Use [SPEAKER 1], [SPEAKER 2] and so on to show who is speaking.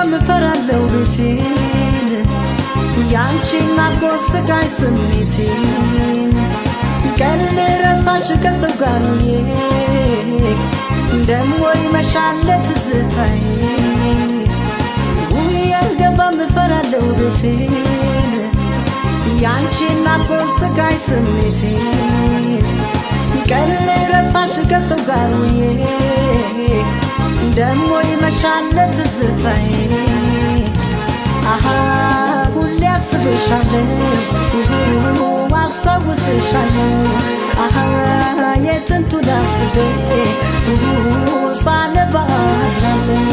[SPEAKER 1] አልገባም እፈራለሁ ቤቴን ያንቺን ናፍቆት ስቃይ ስሜቴን ቀን ረሳሽ ከሰው ጋር ውዬ ደሞ ይመሻል ትዝታዬ ውዬ አልገባም እፈራለሁ ቤቴን ያንቺን ናፍቆት ስቃይ ስሜቴን ቀን ረሳሽ ከሰው ጋር ውዬ ደሞ ይመሻል ትዝታዬ አሃ ሁሌ አስብሻለሁ አስታውስሻለሁ አሃ የጥንቱን አስቤ ሳነባ አድራለሁ